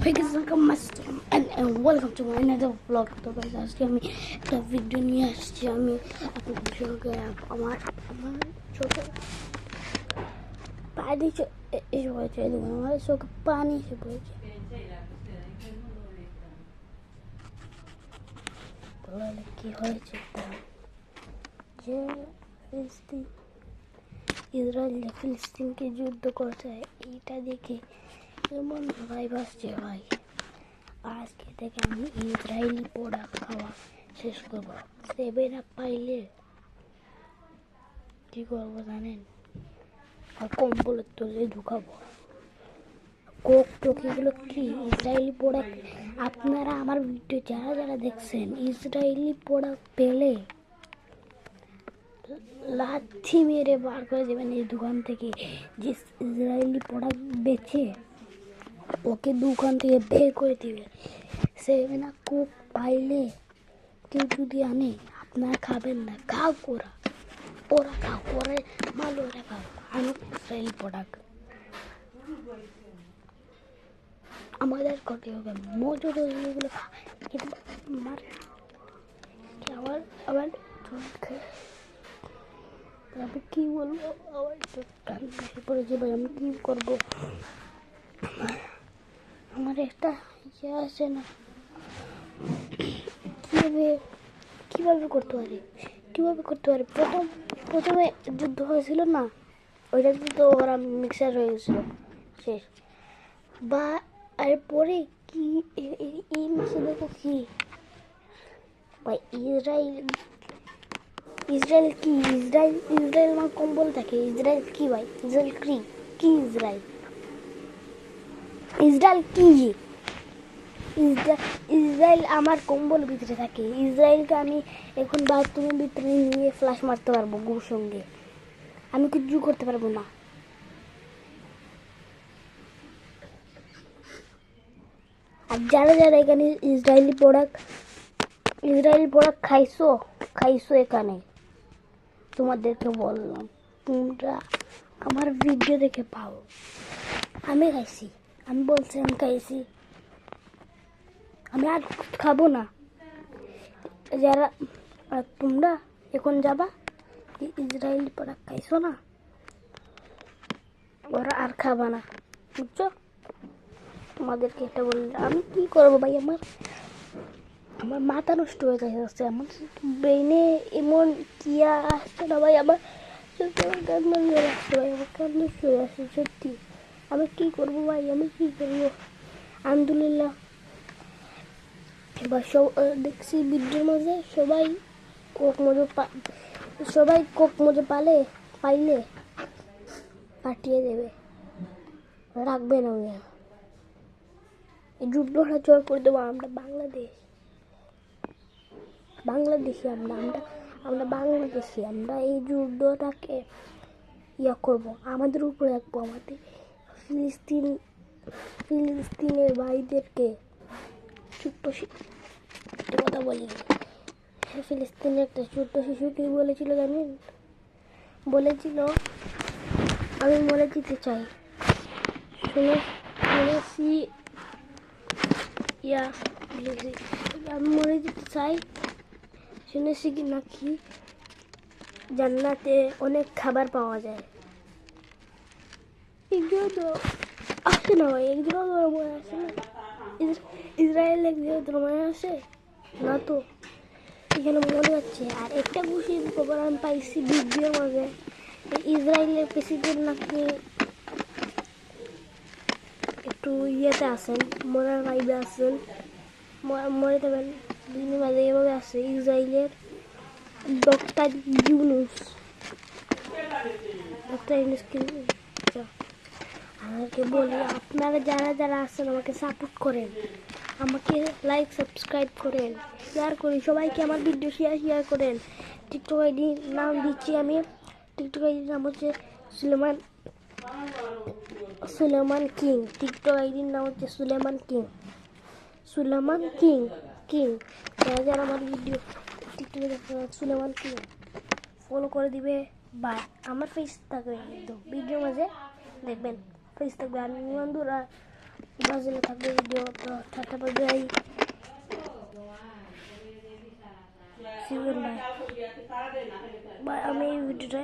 Hey guys, welcome and welcome to my another vlog. তো guys আজকে আমি একটা ভিডিও নিয়ে আসছি। আমি আপনাদের সঙ্গে আমার ছোট পানি এসে পড়েছে, আমার চোখে পানি এসে পড়েছে। তাহলে কি হয়েছে? যে ইসরায়েল ফিলিস্তিনকে যুদ্ধ করছে, এইটা দেখে এমন ভাই ভাসছে ভাই। আজকে থেকে আমি ইসরায়েলি প্রোডাক্ট খাওয়া শেষ করবো। 7 আপ পাইলে কি করবো জানেন? আর কম্বলের তলে ঢুকাবো। কোক টোক এগুলো কি ইসরায়েলি প্রোডাক্ট? আপনারা আমার ভিডিও যারা যারা দেখছেন, ইসরায়েলি প্রোডাক্ট পেলে লাথি মেরে বার করে দেবেন এই দোকান থেকে। যে ইসরায়েলি প্রোডাক্ট বেচে ওকে দোকান থেকে বের করে দিবে। 7 আপ কোক পাইলে কেউ যদি আনে, আপনারা খাবেন না। খাও ওরা খাও, ওরা ভালো, ওরা খাও। আমি ইসরায়েলি প্রোডাক্ট আমাদের করতে হবে। মজুর এগুলো কিন্তু আমার আবার আবার আমি কি বলবো? আবার কান্না পড়েছে ভাই। আমি কি করবো? আমার একটা ইয়ে আছে না, কিভাবে করতে পারে? প্রথমে যুদ্ধ হয়েছিল না, ওইটাতে তো ওরা মিক্সার হয়ে গেছিল শেষ। বা এরপরে কি এই মাসে দেখো কি ভাই, ইসরায়েল কি ইসরায়েল আমার কম্বল থাকে। ইসরায়েল কি ভাই? ইসরায়েল কি ইসরায়েল কি ইসরায়েল আমার কম্বল ভিতরে থাকে। ইসরায়েলকে আমি এখন বাথরুমের ভিতরে নিয়ে ফ্লাশ মারতে পারবো গুর সঙ্গে। আমি কিছু করতে পারবো না। আর যারা যারা এখানে ইসরায়েলি প্রোডাক্ট খাইছো এখানে, তোমাদেরকে বললাম, তোমরা আমার ভিডিও দেখে পাও। আমি খাইছি, আমি বলছি আমি খাইছি, আমি আর খাবো না। যারা তোমরা এখন যাবা ইসরায়েলি প্রোডাক্ট খাইছো না, ওরা আর খাবা না, বুঝছো? তোমাদেরকে এটা বললে আমি কি করবো ভাই? আমার মাথা নষ্ট হয়ে যাচ্ছে। আমার ব্রেনে এমন কি আসছে না ভাই। আমার কান্না চলে আসছে ভাই, আমার কান্না চলে আসছে সত্যি। আমি কি করবো ভাই? আলহামদুলিল্লাহ এবার দেখছি ভিডিওর মাঝে সবাই কোক মজা পাইলে পাঠিয়ে দেবে, রাখবে না। এই যুদ্ধটা জয় করে দেবো আমরা। বাংলাদেশি আমরা বাংলাদেশি। আমরা এই যুদ্ধটাকে করবো, আমাদের উপরে রাখবো। আমাদের ফিলিস্তিনের ভাইদেরকে ছোট্ট কথা বলি। ফিলিস্তিনের একটা ছোট্ট শিশু কি বলেছিল জানেন? বলেছিল আমি মরে যেতে চাই। শুনেছি আমি মরে যেতে চাই। শুনেছি কি নাকি জান্নাতে অনেক খাবার পাওয়া যায়। এগুলো তো আসে না ভাই, এগুলো মনে আসে না। ইসরায়েল একদিকে ধর্মে আসে না তো, এখানে মনে যাচ্ছে। আর একটা খুশির খবর আমি পাইছি ভিডিওর মাঝে, ইসরায়েলের প্রেসিডেন্ট নাকি একটু ইয়েতে আছেন, মরার ভাইবে আছেন, মরে দেবেন দিনের মাঝে। এভাবে আছে ইসরায়েলের ডক্টর ইউনুস আমাকে বলি, আপনারা যারা যারা আছেন আমাকে সাপোর্ট করেন, আমাকে লাইক সাবস্ক্রাইব করেন, শেয়ার করি। সবাইকে আমার ভিডিও শেয়ার করেন। টিকটক আইডির নাম দিচ্ছি আমি। টিকটক আইডির নাম হচ্ছে সুলেমান কিং। টিকটক আইডির নাম হচ্ছে সুলেমান কিং। যারা যারা আমার ভিডিও টিকটকে দেখেন, সুলেমান কিং ফলো করে দিবে। বাই। আমার ফেস থাকবে একদম ভিডিওর মাঝে, দেখবেন ফেস থাকবে। আর বন্ধুরা ব্রাজিলে থাকবে ভিডিও, তো tata bye bye. See you, bye. Bye, আমি এই ভিডিওটা